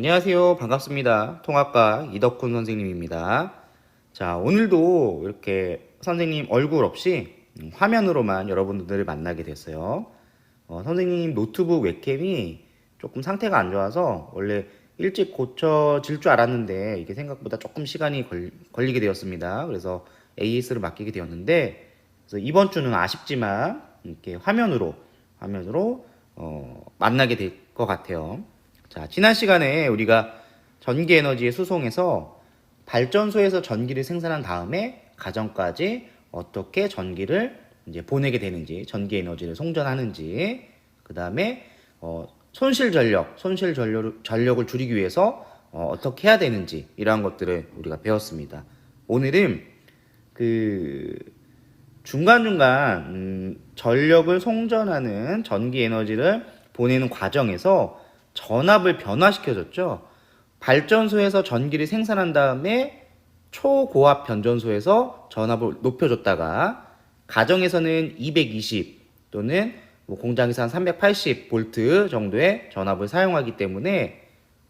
안녕하세요. 반갑습니다. 통합과 이덕훈 선생님입니다. 자, 오늘도 이렇게 선생님 얼굴 없이 화면으로만 여러분들을 만나게 됐어요. 선생님 노트북 웹캠이 조금 상태가 안 좋아서 원래 일찍 고쳐질 줄 알았는데 이게 생각보다 조금 시간이 걸리게 되었습니다. 그래서 AS를 맡기게 되었는데 그래서 이번 주는 아쉽지만 이렇게 화면으로 만나게 될 것 같아요. 자, 지난 시간에 우리가 전기 에너지의 수송에서 발전소에서 전기를 생산한 다음에 가정까지 어떻게 전기를 이제 보내게 되는지, 전기 에너지를 송전하는지, 그 다음에 전력을 줄이기 위해서 어떻게 해야 되는지 이러한 것들을 우리가 배웠습니다. 오늘은 그 중간중간 전력을 송전하는 전기 에너지를 보내는 과정에서 전압을 변화시켜줬죠. 발전소에서 전기를 생산한 다음에 초고압 변전소에서 전압을 높여줬다가 가정에서는 220 또는 공장에서 한 380V 정도의 전압을 사용하기 때문에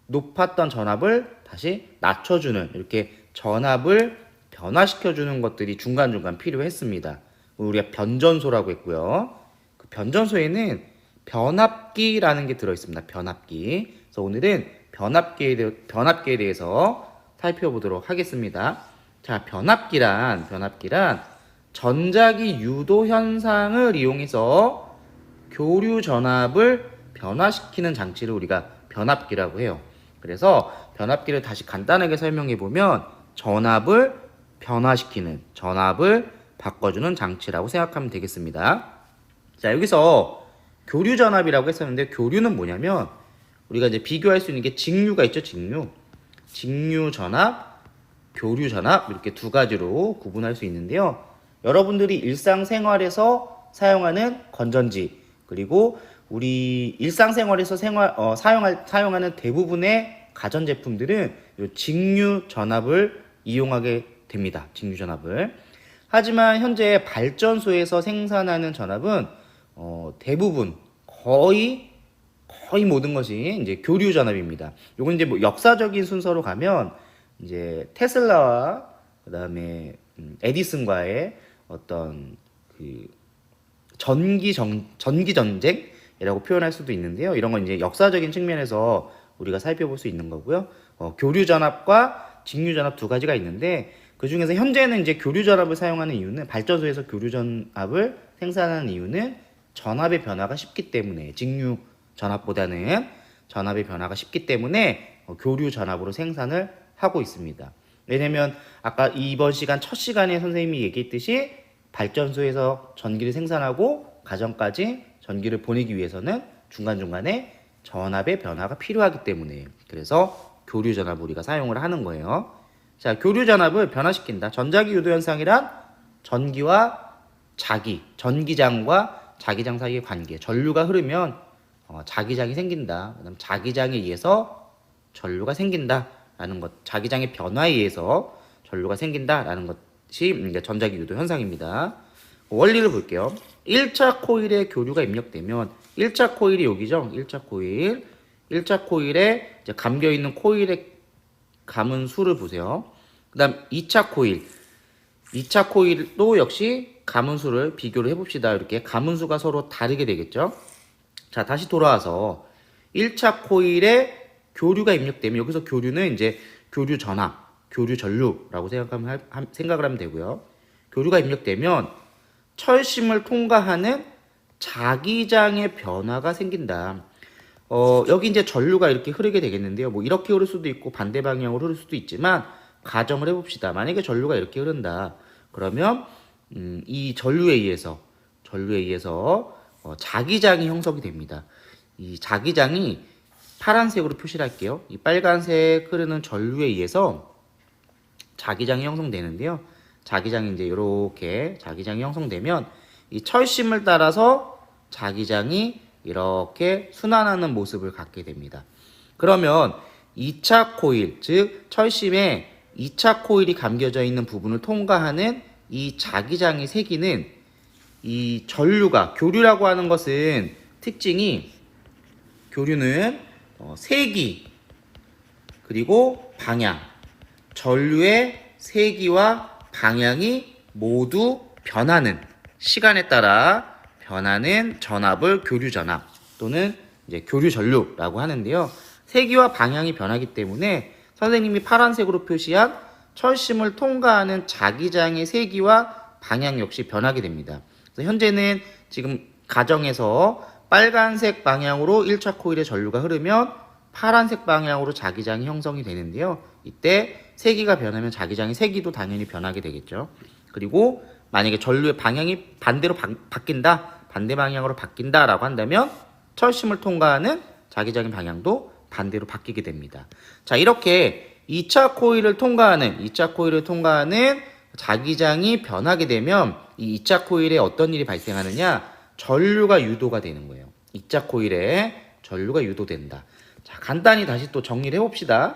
높았던 전압을 다시 낮춰주는 이렇게 전압을 변화시켜주는 것들이 중간중간 필요했습니다. 우리가 변전소라고 했고요. 그 변전소에는 변압기라는 게 들어있습니다. 변압기. 그래서 오늘은 변압기에 대해서 살펴보도록 하겠습니다. 자, 변압기란 전자기 유도 현상을 이용해서 교류 전압을 변화시키는 장치를 우리가 변압기라고 해요. 그래서 변압기를 다시 간단하게 설명해 보면 전압을 변화시키는, 전압을 바꿔주는 장치라고 생각하면 되겠습니다. 자, 여기서 교류 전압이라고 했었는데 교류는 뭐냐면 우리가 이제 비교할 수 있는 게 직류가 있죠. 직류 전압, 교류 전압 이렇게 두 가지로 구분할 수 있는데요. 여러분들이 일상생활에서 사용하는 건전지 그리고 우리 일상생활에서 사용하는 대부분의 가전제품들은 이 직류 전압을 이용하게 됩니다. 직류 전압을. 하지만 현재 발전소에서 생산하는 전압은 대부분 거의 모든 것이 이제 교류 전압입니다. 요건 이제 뭐 역사적인 순서로 가면 이제 테슬라와 그다음에 에디슨과의 어떤 그 전기 전쟁이라고 표현할 수도 있는데요. 이런 건 이제 역사적인 측면에서 우리가 살펴볼 수 있는 거고요. 교류 전압과 직류 전압 두 가지가 있는데 그 중에서 현재는 이제 교류 전압을 사용하는 이유는 발전소에서 교류 전압을 생산하는 이유는 전압의 변화가 쉽기 때문에 직류 전압보다는 전압의 변화가 쉽기 때문에 교류 전압으로 생산을 하고 있습니다. 왜냐면 아까 이번 시간 첫 시간에 선생님이 얘기했듯이 발전소에서 전기를 생산하고 가정까지 전기를 보내기 위해서는 중간중간에 전압의 변화가 필요하기 때문에 그래서 교류 전압을 우리가 사용을 하는 거예요. 자, 교류 전압을 변화시킨다. 전자기 유도 현상이란 전기와 전기장과 자기장 사이의 관계. 전류가 흐르면 자기장이 생긴다. 그다음 자기장에 의해서 전류가 생긴다라는 것. 자기장의 변화에 의해서 전류가 생긴다라는 것이 전자기 유도 현상입니다. 원리를 볼게요. 1차 코일에 교류가 입력되면 1차 코일이 여기죠. 1차 코일에 이제 감겨 있는 코일의 감은 수를 보세요. 그다음 2차 코일도 역시 가문수를 비교를 해봅시다. 이렇게 가문수가 서로 다르게 되겠죠. 자, 다시 돌아와서 1차 코일에 교류가 입력되면 여기서 교류는 이제 교류 전압, 교류 전류라고 생각을 하면 되고요. 교류가 입력되면 철심을 통과하는 자기장의 변화가 생긴다. 여기 이제 전류가 이렇게 흐르게 되겠는데요. 뭐 이렇게 흐를 수도 있고 반대 방향으로 흐를 수도 있지만 가정을 해봅시다. 만약에 전류가 이렇게 흐른다. 그러면 이 전류에 의해서 자기장이 형성이 됩니다. 이 자기장이 파란색으로 표시를 할게요. 이 빨간색 흐르는 전류에 의해서 자기장이 형성되는데요. 자기장이 이제 이렇게 자기장이 형성되면 이 철심을 따라서 자기장이 이렇게 순환하는 모습을 갖게 됩니다. 그러면 2차 코일, 즉 철심에 2차 코일이 감겨져 있는 부분을 통과하는 이 자기장의 세기는 이 전류가 교류라고 하는 것은 특징이 교류는 세기 그리고 방향. 전류의 세기와 방향이 모두 변하는, 시간에 따라 변하는 전압을 교류 전압 또는 이제 교류 전류라고 하는데요. 세기와 방향이 변하기 때문에 선생님이 파란색으로 표시한 철심을 통과하는 자기장의 세기와 방향 역시 변하게 됩니다. 그래서 현재는 지금 가정에서 빨간색 방향으로 1차 코일의 전류가 흐르면 파란색 방향으로 자기장이 형성이 되는데요. 이때 세기가 변하면 자기장의 세기도 당연히 변하게 되겠죠. 그리고 만약에 전류의 방향이 반대로 바뀐다, 반대 방향으로 바뀐다라고 한다면 철심을 통과하는 자기장의 방향도 반대로 바뀌게 됩니다. 자, 이렇게 2차 코일을 통과하는 자기장이 변하게 되면 이 2차 코일에 어떤 일이 발생하느냐? 전류가 유도가 되는 거예요. 2차 코일에 전류가 유도된다. 자, 간단히 다시 또 정리를 해봅시다.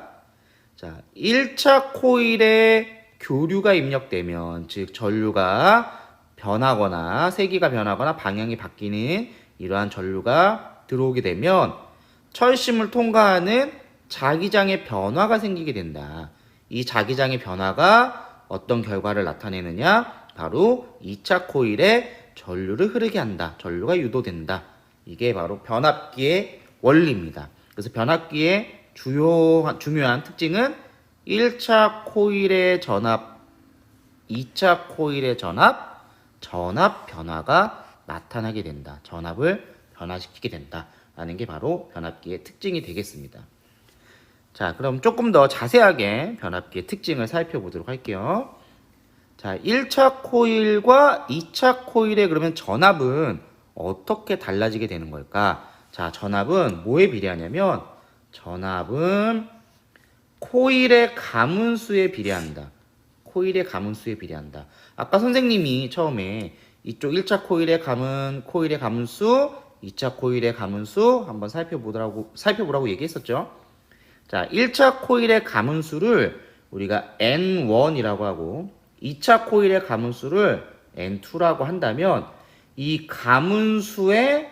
자, 1차 코일에 교류가 입력되면, 즉 전류가 변하거나 세기가 변하거나 방향이 바뀌는 이러한 전류가 들어오게 되면 철심을 통과하는 자기장의 변화가 생기게 된다. 이 자기장의 변화가 어떤 결과를 나타내느냐? 바로 2차 코일에 전류를 흐르게 한다. 전류가 유도된다. 이게 바로 변압기의 원리입니다. 그래서 변압기의 중요한 특징은 1차 코일의 전압, 2차 코일의 전압 변화가 나타나게 된다. 전압을 변화시키게 된다. 라는 게 바로 변압기의 특징이 되겠습니다. 자, 그럼 조금 더 자세하게 변압기의 특징을 살펴보도록 할게요. 자, 1차 코일과 2차 코일의 그러면 전압은 어떻게 달라지게 되는 걸까? 자, 전압은 뭐에 비례하냐면 전압은 코일의 가문수에 비례한다. 코일의 가문수에 비례한다. 아까 선생님이 처음에 이쪽 1차 코일의 가문수, 2차 코일의 가문수 한번 살펴보라고 얘기했었죠. 자, 1차 코일의 가문수를 우리가 N1이라고 하고 2차 코일의 가문수를 N2라고 한다면 이 가문수에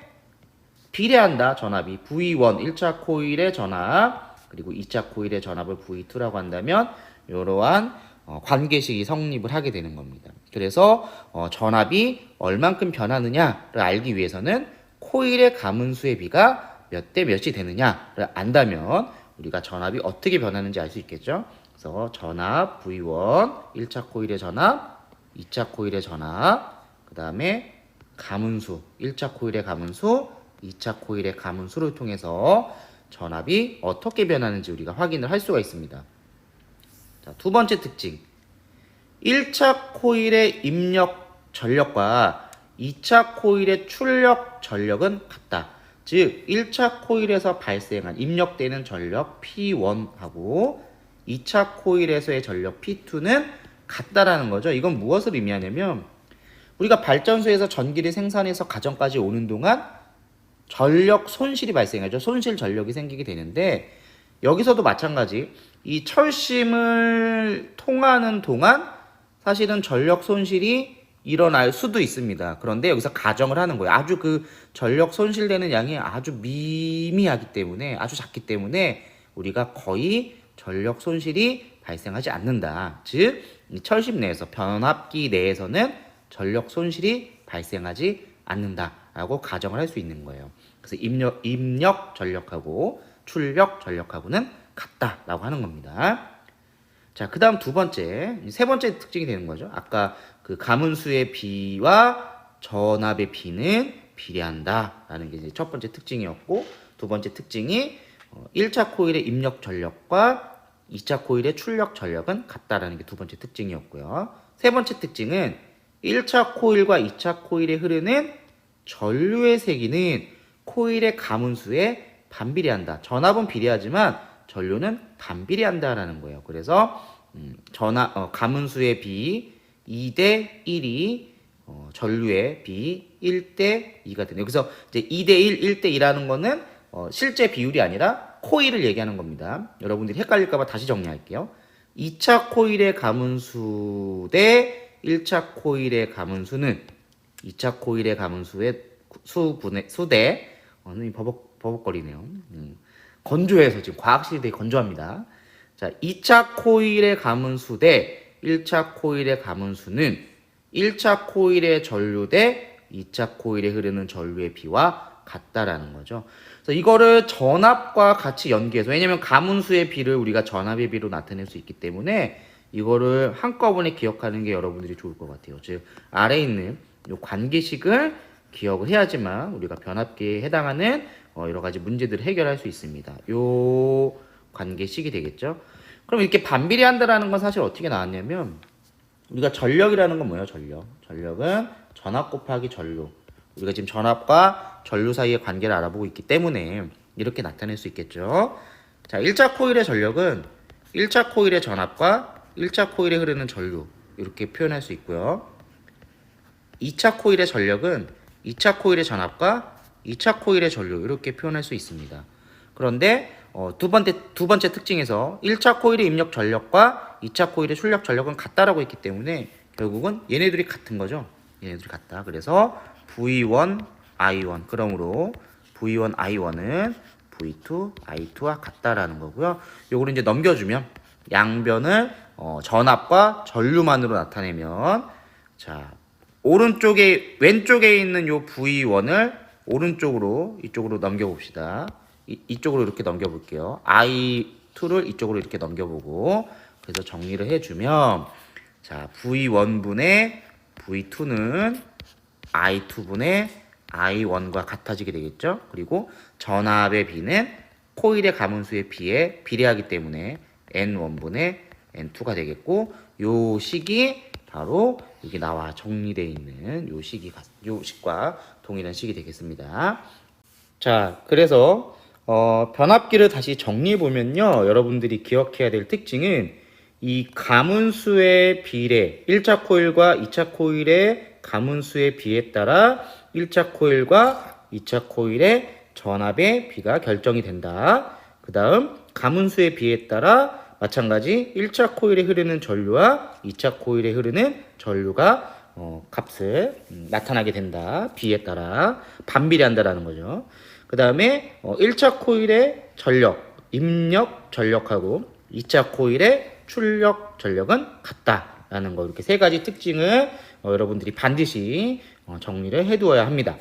비례한다. 전압이 V1 1차 코일의 전압 그리고 2차 코일의 전압을 V2라고 한다면 이러한 관계식이 성립을 하게 되는 겁니다. 그래서 전압이 얼만큼 변하느냐를 알기 위해서는 코일의 가문수의 비가 몇 대 몇이 되느냐를 안다면 우리가 전압이 어떻게 변하는지 알 수 있겠죠. 그래서 전압 V1 1차 코일의 전압 2차 코일의 전압 그 다음에 가문수 1차 코일의 가문수 2차 코일의 가문수를 통해서 전압이 어떻게 변하는지 우리가 확인을 할 수가 있습니다. 자, 두 번째 특징 1차 코일의 입력 전력과 2차 코일의 출력 전력은 같다. 즉 1차 코일에서 발생한 입력되는 전력 P1하고 2차 코일에서의 전력 P2는 같다라는 거죠. 이건 무엇을 의미하냐면 우리가 발전소에서 전기를 생산해서 가정까지 오는 동안 전력 손실이 발생하죠. 손실 전력이 생기게 되는데 여기서도 마찬가지 이 철심을 통하는 동안 사실은 전력 손실이 일어날 수도 있습니다. 그런데 여기서 가정을 하는 거예요. 아주 그 전력 손실되는 양이 아주 미미하기 때문에 아주 작기 때문에 우리가 거의 전력 손실이 발생하지 않는다. 즉, 이 철심 내에서 변압기 내에서는 전력 손실이 발생하지 않는다라고 가정을 할 수 있는 거예요. 그래서 입력 전력하고 출력 전력하고는 같다라고 하는 겁니다. 자, 그 다음 세 번째 특징이 되는 거죠. 아까 그 가문수의 비와 전압의 비는 비례한다라는 게 이제 첫 번째 특징이었고, 두 번째 특징이 1차 코일의 입력 전력과 2차 코일의 출력 전력은 같다라는 게 두 번째 특징이었고요. 세 번째 특징은 1차 코일과 2차 코일에 흐르는 전류의 세기는 코일의 가문수에 반비례한다. 전압은 비례하지만 전류는 반비례한다라는 거예요. 그래서 가문수의 비 2대 1이 전류의 비 1대 2가 되네요. 그래서 이제 2대 1, 1대 2라는 거는 실제 비율이 아니라 코일을 얘기하는 겁니다. 여러분들이 헷갈릴까봐 다시 정리할게요. 2차 코일의 가문수 대 1차 코일의 가문수는 2차 코일의 가문수의 수대 버벅거리네요. 건조해서 지금 과학실이 되게 건조합니다. 자, 2차 코일의 가문수 대 1차 코일의 가문수는 1차 코일의 전류 대 2차 코일에 흐르는 전류의 비와 같다라는 거죠. 그래서 이거를 전압과 같이 연계해서, 왜냐면 가문수의 비를 우리가 전압의 비로 나타낼 수 있기 때문에 이거를 한꺼번에 기억하는 게 여러분들이 좋을 것 같아요. 즉 아래에 있는 이 관계식을 기억을 해야지만 우리가 변압기에 해당하는 여러 가지 문제들을 해결할 수 있습니다. 요 관계식이 되겠죠. 그럼 이렇게 반비례한다라는 건 사실 어떻게 나왔냐면, 우리가 전력이라는 건 뭐예요? 전력은 전압 곱하기 전류. 우리가 지금 전압과 전류 사이의 관계를 알아보고 있기 때문에 이렇게 나타낼 수 있겠죠. 자, 1차 코일의 전력은 1차 코일의 전압과 1차 코일에 흐르는 전류, 이렇게 표현할 수 있고요. 2차 코일의 전력은 2차 코일의 전압과 2차 코일의 전류, 이렇게 표현할 수 있습니다. 그런데 두 번째 특징에서 1차 코일의 입력 전력과 2차 코일의 출력 전력은 같다라고 했기 때문에 결국은 얘네들이 같은 거죠. 얘네들이 같다. 그래서 V1, I1. 그러므로 V1, I1은 V2, I2와 같다라는 거고요. 요거를 이제 넘겨주면 양변을 전압과 전류만으로 나타내면, 자, 왼쪽에 있는 요 V1을 오른쪽으로 이쪽으로 넘겨봅시다. 이쪽으로 이렇게 넘겨볼게요. I2를 이쪽으로 이렇게 넘겨보고, 그래서 정리를 해주면, 자, V1분의 V2는 I2분의 I1과 같아지게 되겠죠. 그리고 전압의 비는 코일의 가문수의 비에 비례하기 때문에 N1분의 N2가 되겠고, 요 식이 바로 여기 나와 정리되어 있는 요 식과 동일한 식이 되겠습니다. 자, 그래서 변압기를 다시 정리해 보면요, 여러분들이 기억해야 될 특징은 이 가문수의 비례, 1차 코일과 2차 코일의 가문수의 비에 따라 1차 코일과 2차 코일의 전압의 비가 결정이 된다. 그 다음 가문수의 비에 따라 마찬가지 1차 코일에 흐르는 전류와 2차 코일에 흐르는 전류가 값을 나타나게 된다. 비에 따라 반비례한다라는 거죠. 그 다음에 1차 코일의 전력, 입력 전력하고 2차 코일의 출력 전력은 같다라는 거, 이렇게 세 가지 특징을 여러분들이 반드시 정리를 해두어야 합니다.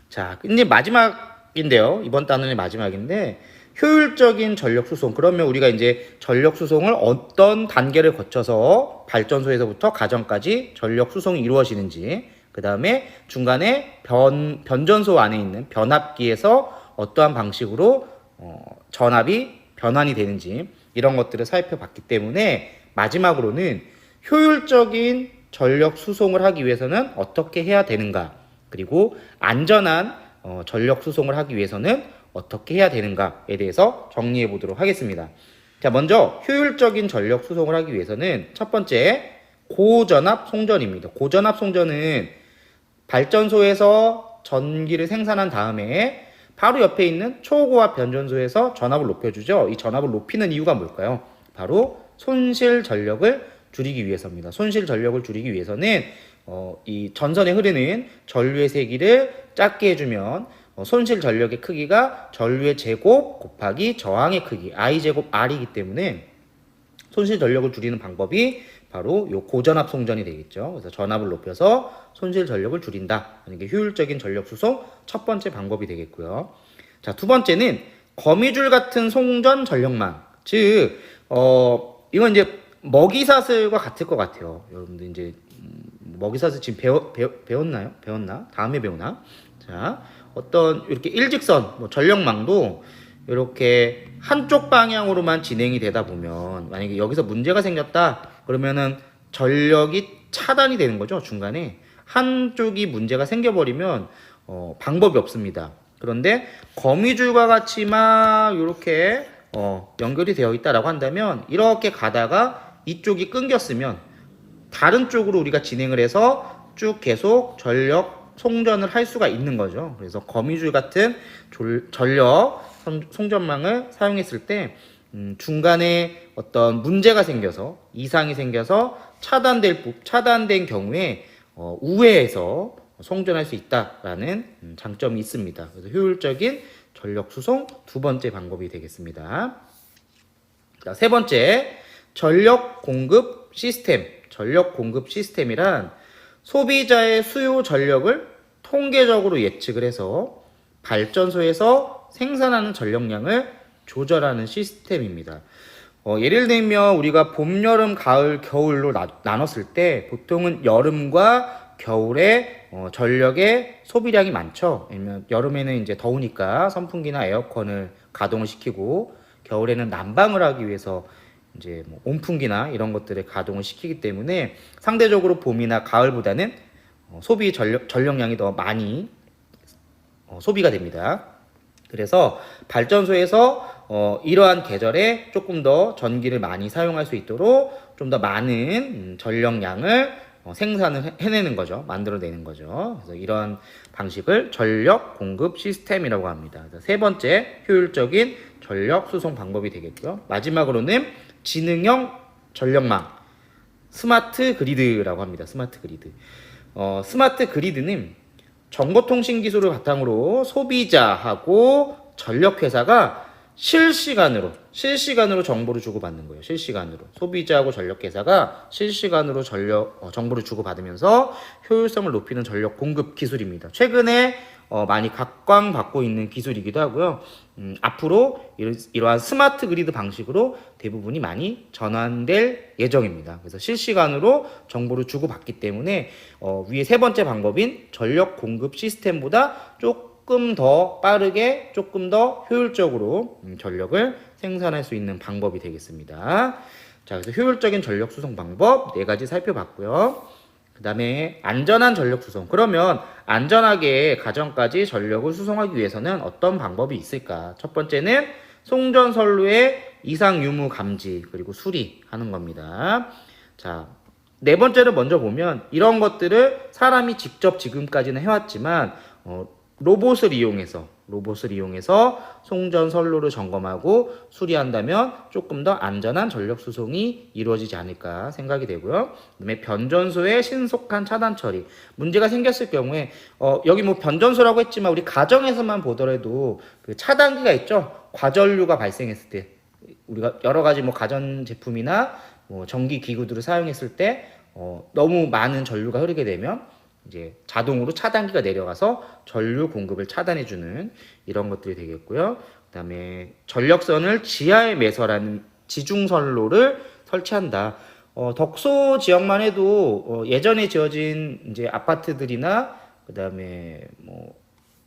자, 이제 마지막인데요. 이번 단원의 마지막인데, 효율적인 전력 수송. 그러면 우리가 이제 전력 수송을 어떤 단계를 거쳐서 발전소에서부터 가정까지 전력 수송이 이루어지는지, 그 다음에 중간에 변전소 안에 있는 변압기에서 어떠한 방식으로 전압이 변환이 되는지, 이런 것들을 살펴봤기 때문에 마지막으로는 효율적인 전력 수송을 하기 위해서는 어떻게 해야 되는가, 그리고 안전한 전력 수송을 하기 위해서는 어떻게 해야 되는가에 대해서 정리해 보도록 하겠습니다. 자, 먼저 효율적인 전력 수송을 하기 위해서는 첫 번째, 고전압 송전입니다. 고전압 송전은 발전소에서 전기를 생산한 다음에 바로 옆에 있는 초고압 변전소에서 전압을 높여주죠. 이 전압을 높이는 이유가 뭘까요? 바로 손실 전력을 줄이기 위해서입니다. 손실 전력을 줄이기 위해서는 이 전선에 흐르는 전류의 세기를 작게 해주면 손실 전력의 크기가 전류의 제곱 곱하기 저항의 크기 I제곱 R이기 때문에 손실 전력을 줄이는 방법이 바로 요 고전압 송전이 되겠죠. 그래서 전압을 높여서 손실 전력을 줄인다. 이게 효율적인 전력 수송 첫 번째 방법이 되겠고요. 자, 두 번째는 거미줄 같은 송전 전력망. 즉, 이건 이제 먹이사슬과 같을 것 같아요. 여러분들 이제 먹이사슬 지금 배웠나요? 배웠나? 다음에 배우나? 자, 어떤 이렇게 일직선 전력망도 이렇게 한쪽 방향으로만 진행이 되다 보면, 만약에 여기서 문제가 생겼다 그러면은 전력이 차단이 되는 거죠. 중간에 한쪽이 문제가 생겨버리면 방법이 없습니다. 그런데 거미줄과 같이 막 이렇게 연결이 되어 있다라고 한다면, 이렇게 가다가 이쪽이 끊겼으면 다른 쪽으로 우리가 진행을 해서 쭉 계속 전력 송전을 할 수가 있는 거죠. 그래서 거미줄 같은 전력 송전망을 사용했을 때 중간에 어떤 문제가 생겨서, 이상이 생겨서 차단된 경우에 우회해서 송전할 수 있다라는 장점이 있습니다. 그래서 효율적인 전력 수송 두 번째 방법이 되겠습니다. 자, 세 번째, 전력 공급 시스템. 전력 공급 시스템이란 소비자의 수요 전력을 통계적으로 예측을 해서 발전소에서 생산하는 전력량을 조절하는 시스템입니다. 예를 들면 우리가 봄, 여름, 가을, 겨울로 나눴을 때 보통은 여름과 겨울에 전력의 소비량이 많죠. 왜냐면 여름에는 이제 더우니까 선풍기나 에어컨을 가동을 시키고 겨울에는 난방을 하기 위해서 이제 뭐 온풍기나 이런 것들을 가동을 시키기 때문에 상대적으로 봄이나 가을보다는 소비 전력량이 더 많이 소비가 됩니다. 그래서 발전소에서 이러한 계절에 조금 더 전기를 많이 사용할 수 있도록 좀 더 많은 전력량을 생산을 해내는 거죠. 만들어내는 거죠. 그래서 이런 방식을 전력 공급 시스템이라고 합니다. 세 번째, 효율적인 전력 수송 방법이 되겠고요. 마지막으로는 지능형 전력망, 스마트 그리드라고 합니다. 스마트 그리드. 스마트 그리드는 정보통신 기술을 바탕으로 소비자하고 전력회사가 실시간으로 정보를 주고받는 거예요. 실시간으로. 소비자하고 전력회사가 실시간으로 정보를 주고받으면서 효율성을 높이는 전력 공급 기술입니다. 최근에 많이 각광받고 있는 기술이기도 하고요. 앞으로 이러한 스마트 그리드 방식으로 대부분이 많이 전환될 예정입니다. 그래서 실시간으로 정보를 주고받기 때문에 위에 세 번째 방법인 전력 공급 시스템보다 조금 더 빠르게, 조금 더 효율적으로 전력을 생산할 수 있는 방법이 되겠습니다. 자, 그래서 효율적인 전력 수송 방법 4가지 살펴봤고요. 그 다음에 안전한 전력 수송. 그러면 안전하게 가정까지 전력을 수송하기 위해서는 어떤 방법이 있을까? 첫 번째는 송전선로의 이상 유무 감지 그리고 수리하는 겁니다. 자, 네 번째를 먼저 보면 이런 것들을 사람이 직접 지금까지는 해왔지만 로봇을 이용해서 송전선로를 점검하고 수리한다면 조금 더 안전한 전력 수송이 이루어지지 않을까 생각이 되고요. 그다음에 변전소의 신속한 차단 처리. 문제가 생겼을 경우에 여기 뭐 변전소라고 했지만 우리 가정에서만 보더라도 그 차단기가 있죠. 과전류가 발생했을 때 우리가 여러 가지 뭐 가전 제품이나 뭐 전기 기구들을 사용했을 때 너무 많은 전류가 흐르게 되면 이제 자동으로 차단기가 내려가서 전류 공급을 차단해주는 이런 것들이 되겠고요. 그다음에 전력선을 지하에 매설하는 지중선로를 설치한다. 덕소 지역만 해도 예전에 지어진 이제 아파트들이나 그다음에 뭐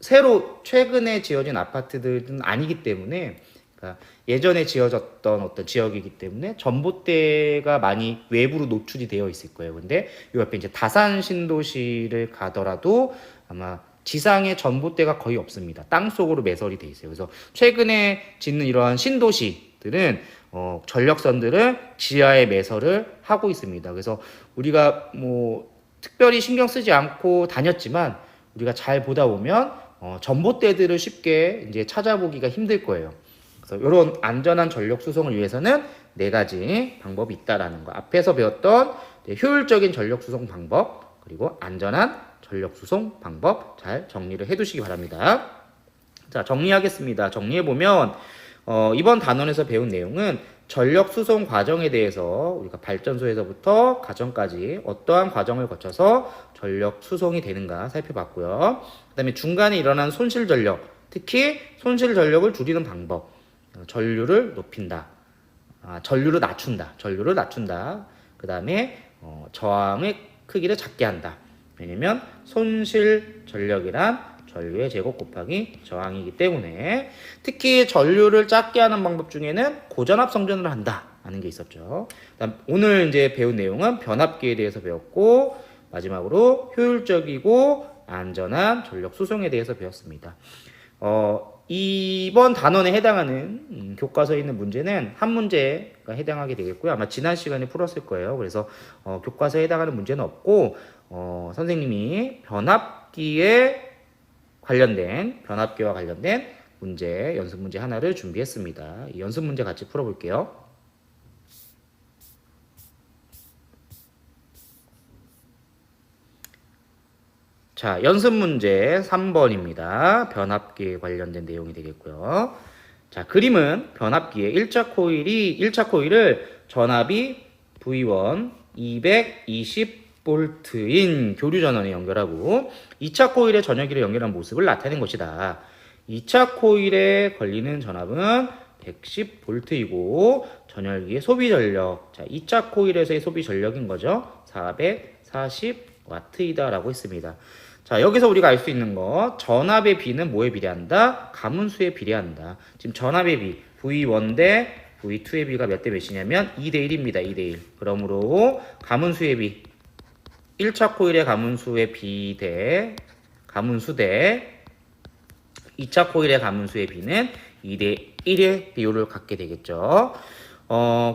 새로 최근에 지어진 아파트들은 아니기 때문에 그러니까 예전에 지어졌던 어떤 지역이기 때문에 전봇대가 많이 외부로 노출이 되어 있을 거예요. 근데 이 옆에 이제 다산 신도시를 가더라도 아마 지상에 전봇대가 거의 없습니다. 땅 속으로 매설이 돼 있어요. 그래서 최근에 짓는 이러한 신도시들은 전력선들을 지하에 매설을 하고 있습니다. 그래서 우리가 뭐 특별히 신경 쓰지 않고 다녔지만 우리가 잘 보다 보면 전봇대들을 쉽게 이제 찾아보기가 힘들 거예요. 그래서 이런 안전한 전력 수송을 위해서는 4가지 방법이 있다라는 거. 앞에서 배웠던 효율적인 전력 수송 방법 그리고 안전한 전력 수송 방법 잘 정리를 해두시기 바랍니다. 자, 정리하겠습니다. 정리해보면 이번 단원에서 배운 내용은 전력 수송 과정에 대해서 우리가 발전소에서부터 가정까지 어떠한 과정을 거쳐서 전력 수송이 되는가 살펴봤고요. 그 다음에 중간에 일어난 손실 전력, 특히 손실 전력을 줄이는 방법, 전류를 높인다, 전류를 낮춘다. 그 다음에 저항의 크기를 작게 한다. 왜냐면 손실 전력이란 전류의 제곱 곱하기 저항이기 때문에 특히 전류를 작게 하는 방법 중에는 고전압 성전을 한다 하는 게 있었죠. 그다음 오늘 이제 배운 내용은 변압기에 대해서 배웠고 마지막으로 효율적이고 안전한 전력 수송에 대해서 배웠습니다. 이번 단원에 해당하는 교과서에 있는 문제는 한 문제가 해당하게 되겠고요. 아마 지난 시간에 풀었을 거예요. 그래서 교과서에 해당하는 문제는 없고 선생님이 변압기와 관련된 문제, 연습 문제 하나를 준비했습니다. 이 연습 문제 같이 풀어볼게요. 자, 연습 문제 3번입니다. 변압기에 관련된 내용이 되겠고요. 자, 그림은 변압기의 1차 코일을 전압이 V1 220V인 교류 전원에 연결하고 2차 코일의 전역기를 연결한 모습을 나타낸 것이다. 2차 코일에 걸리는 전압은 110V이고 전열기의 소비 전력, 자, 2차 코일에서의 소비 전력인 거죠. 440W이다 라고 했습니다. 자, 여기서 우리가 알 수 있는 거, 전압의 비는 뭐에 비례한다? 가문수에 비례한다. 지금 전압의 비 V1 대 V2의 비가 몇 대 몇이냐면 2대 1입니다. 2대 1. 그러므로 가문수의 비, 1차 코일의 가문수의 비 대 가문수 대 2차 코일의 가문수의 비는 2대 1의 비율을 갖게 되겠죠.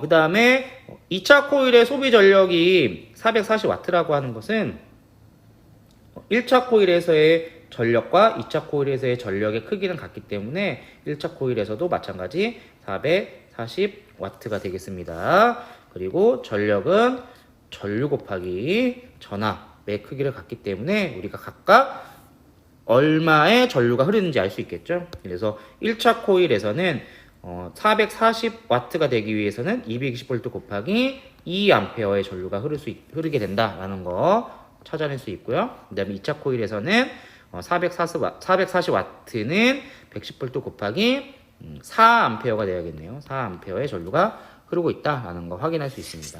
그 다음에 2차 코일의 소비 전력이 440W라고 하는 것은 1차 코일에서의 전력과 2차 코일에서의 전력의 크기는 같기 때문에 1차 코일에서도 마찬가지 440W가 되겠습니다. 그리고 전력은 전류 곱하기 전압의 크기를 갖기 때문에 우리가 각각 얼마의 전류가 흐르는지 알 수 있겠죠. 그래서 1차 코일에서는 440W가 되기 위해서는 220V 곱하기 2A의 전류가 흐르게 된다라는 거 찾아낼 수 있고요. 그 다음에 2차 코일에서는 440W는 110V 곱하기 4A가 되어야겠네요. 4A의 전류가 흐르고 있다라는 거 확인할 수 있습니다.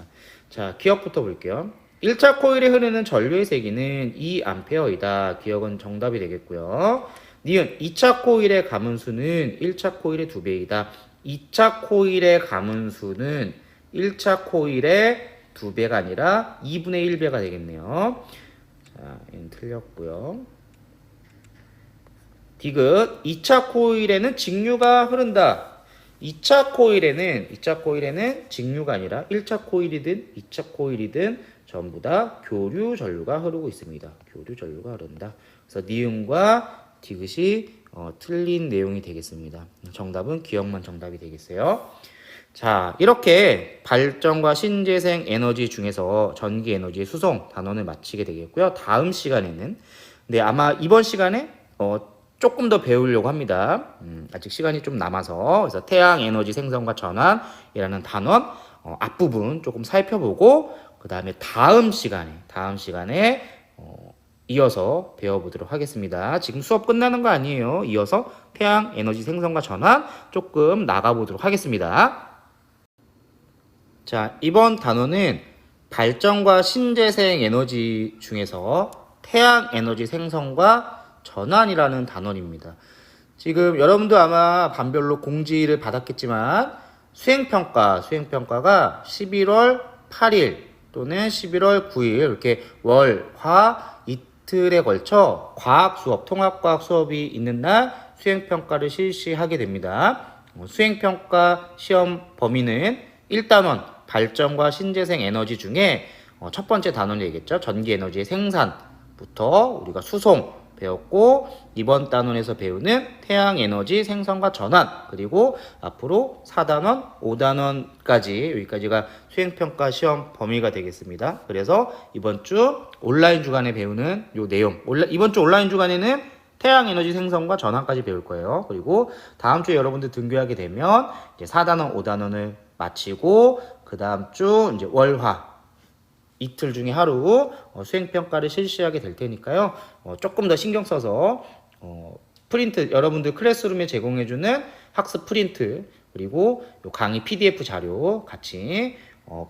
자, 기억부터 볼게요. 1차 코일에 흐르는 전류의 세기는 2A이다. 기억은 정답이 되겠고요. 니은 2차 코일의 가문수는 1차 코일의 2배이다. 2차 코일의 가문수는 1차 코일의 2배가 아니라 2분의 1배가 되겠네요. 자, 얘는 틀렸고요. 디귿 2차 코일에는 직류가 흐른다. 2차 코일에는 직류가 아니라 1차 코일이든 2차 코일이든 전부 다 교류 전류가 흐르고 있습니다. 교류 전류가 흐른다. 그래서 니은과 디귿이 틀린 내용이 되겠습니다. 정답은 기억만 정답이 되겠어요. 자, 이렇게 발전과 신재생 에너지 중에서 전기 에너지의 수송 단원을 마치게 되겠고요. 다음 시간에는 아마 이번 시간에 조금 더 배우려고 합니다. 아직 시간이 좀 남아서 그래서 태양 에너지 생성과 전환이라는 단원 앞부분 조금 살펴보고 그 다음에 다음 시간에 이어서 배워보도록 하겠습니다. 지금 수업 끝나는 거 아니에요. 이어서 태양 에너지 생성과 전환 조금 나가보도록 하겠습니다. 자, 이번 단어는 발전과 신재생 에너지 중에서 태양 에너지 생성과 전환이라는 단원입니다. 지금 여러분도 아마 반별로 공지를 받았겠지만 수행평가가 11월 8일 또는 11월 9일 이렇게 월, 화 이틀에 걸쳐 과학 수업, 통합과학 수업이 있는 날 수행평가를 실시하게 됩니다. 수행평가 시험 범위는 1단원 발전과 신재생 에너지 중에 첫 번째 단원이 되겠죠. 전기 에너지의 생산부터 우리가 수송 배웠고 이번 단원에서 배우는 태양 에너지 생성과 전환 그리고 앞으로 4단원, 5단원까지 여기까지가 수행평가 시험 범위가 되겠습니다. 그래서 이번 주 온라인 주간에 배우는 요 내용 이번 주 온라인 주간에는 태양 에너지 생성과 전환까지 배울 거예요. 그리고 다음 주에 여러분들 등교하게 되면 이제 4단원, 5단원을 마치고 그 다음 주 이제 월화 이틀 중에 하루 수행평가를 실시하게 될 테니까요. 조금 더 신경 써서 프린트 여러분들 클래스룸에 제공해주는 학습 프린트 그리고 요 강의 PDF 자료 같이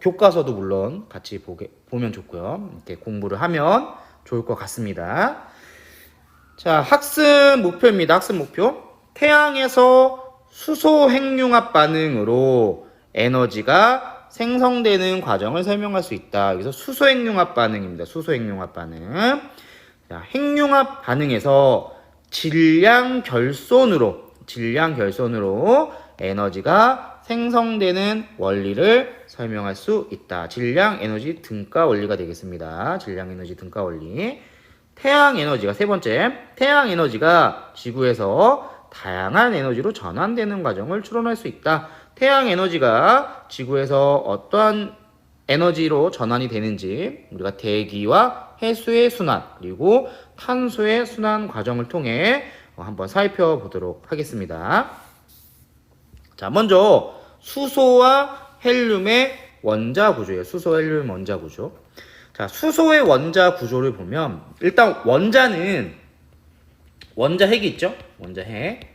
교과서도 물론 같이 보면 좋고요. 이렇게 공부를 하면 좋을 것 같습니다. 자, 학습 목표입니다. 학습 목표. 태양에서 수소 핵융합 반응으로 에너지가 생성되는 과정을 설명할 수 있다. 그래서 수소 핵융합 반응입니다. 수소 핵융합 반응. 자, 핵융합 반응에서 질량 결손으로 에너지가 생성되는 원리를 설명할 수 있다. 질량 에너지 등가 원리가 되겠습니다. 질량 에너지 등가 원리. 태양 에너지가 세 번째, 태양 에너지가 지구에서 다양한 에너지로 전환되는 과정을 추론할 수 있다. 태양 에너지가 지구에서 어떠한 에너지로 전환이 되는지 우리가 대기와 해수의 순환 그리고 탄소의 순환 과정을 통해 한번 살펴보도록 하겠습니다. 자, 먼저 수소와 헬륨의 원자 구조예요. 수소, 헬륨 원자 구조. 자, 수소의 원자 구조를 보면 일단 원자는 원자핵이 있죠? 원자핵.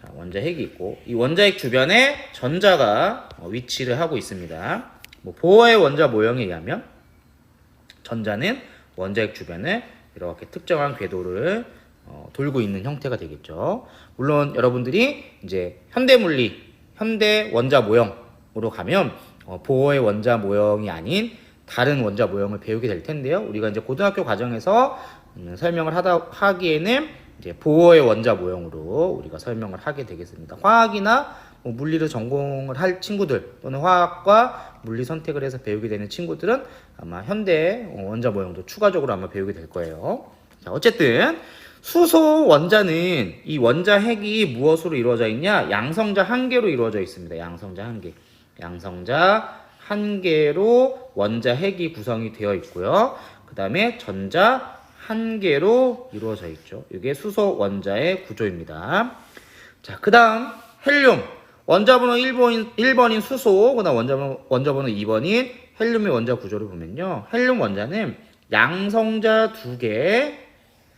자, 원자핵이 있고 이 원자핵 주변에 전자가 위치를 하고 있습니다. 뭐 보어의 원자 모형에 의하면 전자는 원자핵 주변을 이렇게 특정한 궤도를 돌고 있는 형태가 되겠죠. 물론 여러분들이 이제 현대물리, 현대 원자 모형으로 가면 보어의 원자 모형이 아닌 다른 원자 모형을 배우게 될 텐데요. 우리가 이제 고등학교 과정에서 설명을 하기에는 이제 보어의 원자 모형으로 우리가 설명을 하게 되겠습니다. 화학이나 뭐 물리를 전공을 할 친구들 또는 화학과 물리 선택을 해서 배우게 되는 친구들은 아마 현대 원자 모형도 추가적으로 아마 배우게 될 거예요. 자, 어쨌든 수소 원자는 이 원자핵이 무엇으로 이루어져 있냐? 양성자 한 개로 이루어져 있습니다. 양성자 한 개. 양성자 한 개로 원자핵이 구성이 되어 있고요. 그 다음에 전자 한 개로 이루어져 있죠. 이게 수소 원자의 구조입니다. 자, 그 다음 헬륨. 원자번호 1번인 수소, 그 다음 원자번호 2번인 헬륨의 원자 구조를 보면요. 헬륨 원자는 양성자 2개,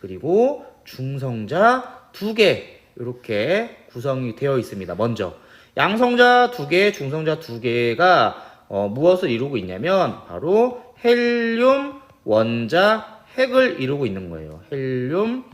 그리고 중성자 2개, 이렇게 구성이 되어 있습니다. 먼저, 양성자 2개, 중성자 2개가 무엇을 이루고 있냐면, 바로 헬륨 원자 핵을 이루고 있는 거예요. 헬륨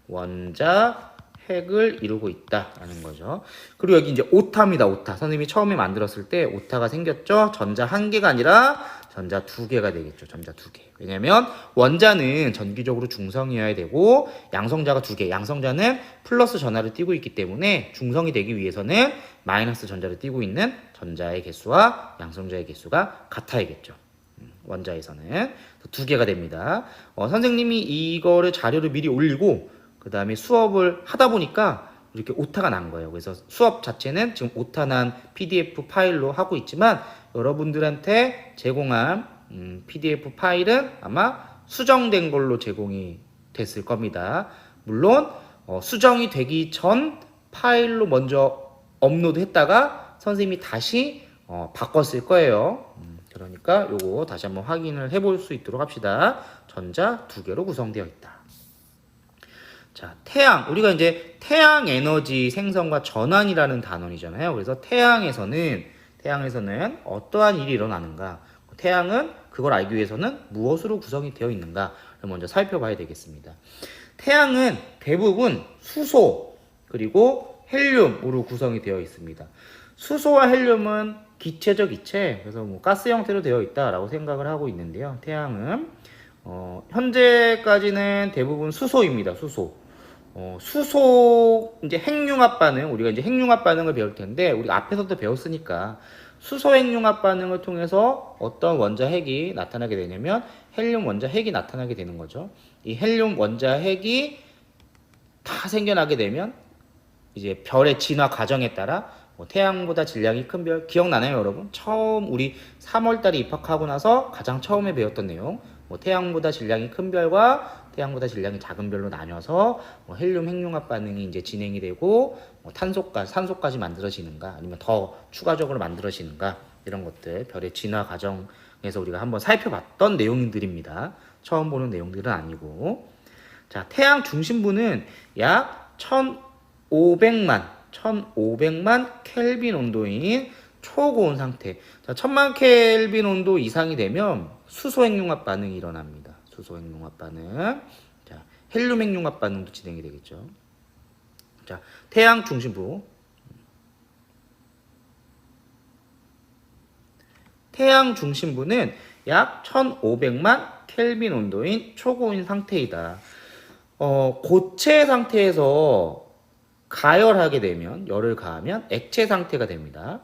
원자 핵을 이루고 있다라는 거죠. 그리고 여기 이제 오타입니다. 오타. 선생님이 처음에 만들었을 때 오타가 생겼죠. 전자 한 개가 아니라 전자 2개가 되겠죠. 전자 2개. 왜냐면 원자는 전기적으로 중성이어야 되고 양성자가 2개. 양성자는 플러스 전하를 띠고 있기 때문에 중성이 되기 위해서는 마이너스 전자를 띠고 있는 전자의 개수와 양성자의 개수가 같아야겠죠. 원자에서는 2개가 됩니다. 선생님이 이거를 자료를 미리 올리고 그 다음에 수업을 하다 보니까 이렇게 오타가 난 거예요. 그래서 수업 자체는 지금 오타 난 PDF 파일로 하고 있지만 여러분들한테 제공한 PDF 파일은 아마 수정된 걸로 제공이 됐을 겁니다. 물론 수정이 되기 전 파일로 먼저 업로드 했다가 선생님이 다시 바꿨을 거예요. 그러니까 요거 다시 한번 확인을 해볼 수 있도록 합시다. 전자 2개로 구성되어 있다. 자, 태양. 우리가 이제 태양 에너지 생성과 전환이라는 단원이잖아요. 그래서 태양에서는 어떠한 일이 일어나는가? 태양은 그걸 알기 위해서는 무엇으로 구성이 되어 있는가를 먼저 살펴봐야 되겠습니다. 태양은 대부분 수소 그리고 헬륨으로 구성이 되어 있습니다. 수소와 헬륨은 기체적 이체, 그래서 뭐 가스 형태로 되어 있다라고 생각을 하고 있는데요. 태양은 현재까지는 대부분 수소입니다. 수소 이제 핵융합 반응, 우리가 이제 핵융합 반응을 배울 텐데 우리가 앞에서도 배웠으니까 수소 핵융합 반응을 통해서 어떤 원자핵이 나타나게 되냐면 헬륨 원자핵이 나타나게 되는 거죠. 이 헬륨 원자핵이 다 생겨나게 되면 이제 별의 진화 과정에 따라 태양보다 질량이 큰 별 기억나나요, 여러분? 처음 우리 3월달에 입학하고 나서 가장 처음에 배웠던 내용, 태양보다 질량이 큰 별과 태양보다 질량이 작은 별로 나뉘어서 헬륨 핵융합 반응이 이제 진행이 되고 산소까지 만들어지는가, 아니면 더 추가적으로 만들어지는가, 이런 것들 별의 진화 과정에서 우리가 한번 살펴봤던 내용들입니다. 처음 보는 내용들은 아니고. 자, 태양 중심부는 약 1500만 켈빈 온도인 초고온 상태. 자, 1000만 켈빈 온도 이상이 되면 수소 핵융합 반응이 일어납니다. 수소 핵융합 반응. 자, 헬륨 핵융합 반응도 진행이 되겠죠. 자, 태양 중심부. 태양 중심부는 약 1500만 켈빈 온도인 초고온 상태이다. 고체 상태에서 가열하게 되면, 열을 가하면 액체 상태가 됩니다.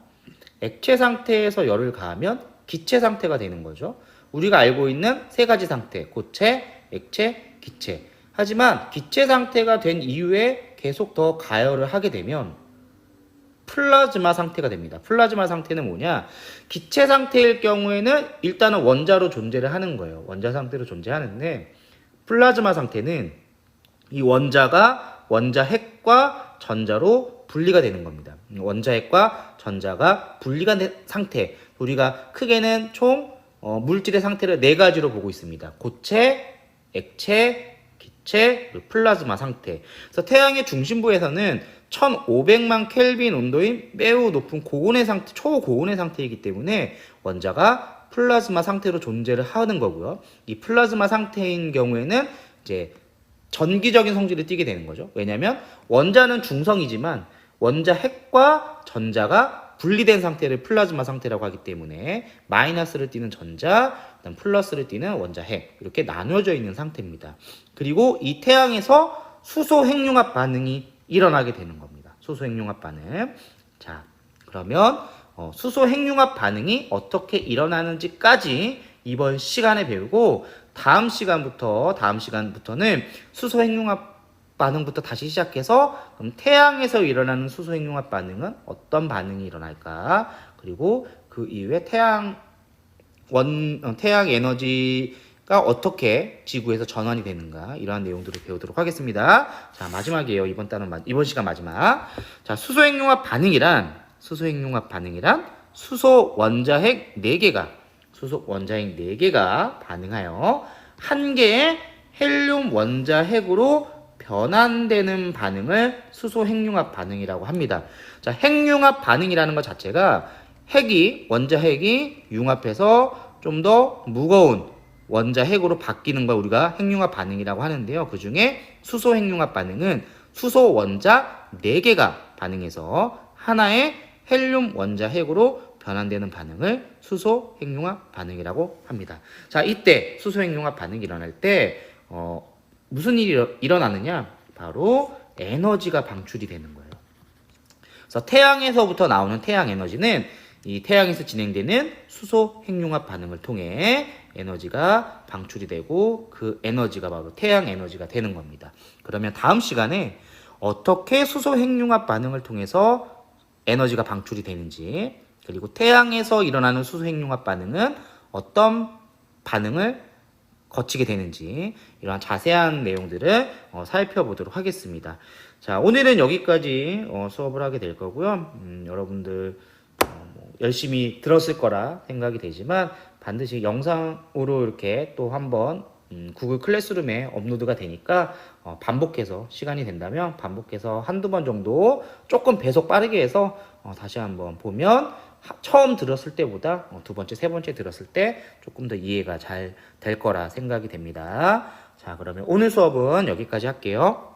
액체 상태에서 열을 가하면 기체 상태가 되는 거죠. 우리가 알고 있는 세 가지 상태, 고체, 액체, 기체. 하지만 기체 상태가 된 이후에 계속 더 가열을 하게 되면 플라즈마 상태가 됩니다. 플라즈마 상태는 뭐냐? 기체 상태일 경우에는 일단은 원자로 존재를 하는 거예요. 원자 상태로 존재하는데, 플라즈마 상태는 이 원자가 원자 핵과 전자로 분리가 되는 겁니다. 원자핵과 전자가 분리가 된 상태. 우리가 크게는 총 물질의 상태를 네 가지로 보고 있습니다. 고체, 액체, 기체, 그리고 플라즈마 상태. 그래서 태양의 중심부에서는 1500만 켈빈 온도인 매우 높은 고온의 상태, 초고온의 상태이기 때문에 원자가 플라즈마 상태로 존재를 하는 거고요. 이 플라즈마 상태인 경우에는 이제 전기적인 성질을 띠게 되는 거죠. 왜냐하면 원자는 중성이지만 원자 핵과 전자가 분리된 상태를 플라즈마 상태라고 하기 때문에 마이너스를 띠는 전자, 그다음 플러스를 띠는 원자 핵 이렇게 나눠져 있는 상태입니다. 그리고 이 태양에서 수소 핵융합 반응이 일어나게 되는 겁니다. 수소 핵융합 반응. 자, 그러면 수소 핵융합 반응이 어떻게 일어나는지까지 이번 시간에 배우고 다음 시간부터는 수소 핵융합 반응부터 다시 시작해서 그럼 태양에서 일어나는 수소 핵융합 반응은 어떤 반응이 일어날까? 그리고 그 이후에 태양 에너지가 어떻게 지구에서 전환이 되는가 이러한 내용들을 배우도록 하겠습니다. 자, 마지막이에요. 이번 시간 마지막. 자, 수소 핵융합 반응이란 수소 원자핵 4개가 반응하여 한 개의 헬륨 원자핵으로 변환되는 반응을 수소 핵융합 반응이라고 합니다. 자, 핵융합 반응이라는 것 자체가 원자핵이 융합해서 좀 더 무거운 원자핵으로 바뀌는 걸 우리가 핵융합 반응이라고 하는데요. 그 중에 수소 핵융합 반응은 수소 원자 4개가 반응해서 하나의 헬륨 원자핵으로 변환되는 반응을 수소 핵융합 반응이라고 합니다. 자, 이때 수소 핵융합 반응이 일어날 때 무슨 일이 일어나느냐? 바로 에너지가 방출이 되는 거예요. 그래서 태양에서부터 나오는 태양 에너지는 이 태양에서 진행되는 수소 핵융합 반응을 통해 에너지가 방출이 되고 그 에너지가 바로 태양 에너지가 되는 겁니다. 그러면 다음 시간에 어떻게 수소 핵융합 반응을 통해서 에너지가 방출이 되는지, 그리고 태양에서 일어나는 수소 핵융합 반응은 어떤 반응을 거치게 되는지 이러한 자세한 내용들을 살펴보도록 하겠습니다. 자, 오늘은 여기까지 수업을 하게 될 거고요. 여러분들 열심히 들었을 거라 생각이 되지만 반드시 영상으로 이렇게 또 한번 구글 클래스룸에 업로드가 되니까 반복해서 시간이 된다면 반복해서 한두 번 정도 조금 배속 빠르게 해서 다시 한번 보면 처음 들었을 때보다 두 번째, 세 번째 들었을 때 조금 더 이해가 잘 될 거라 생각이 됩니다. 자, 그러면 오늘 수업은 여기까지 할게요.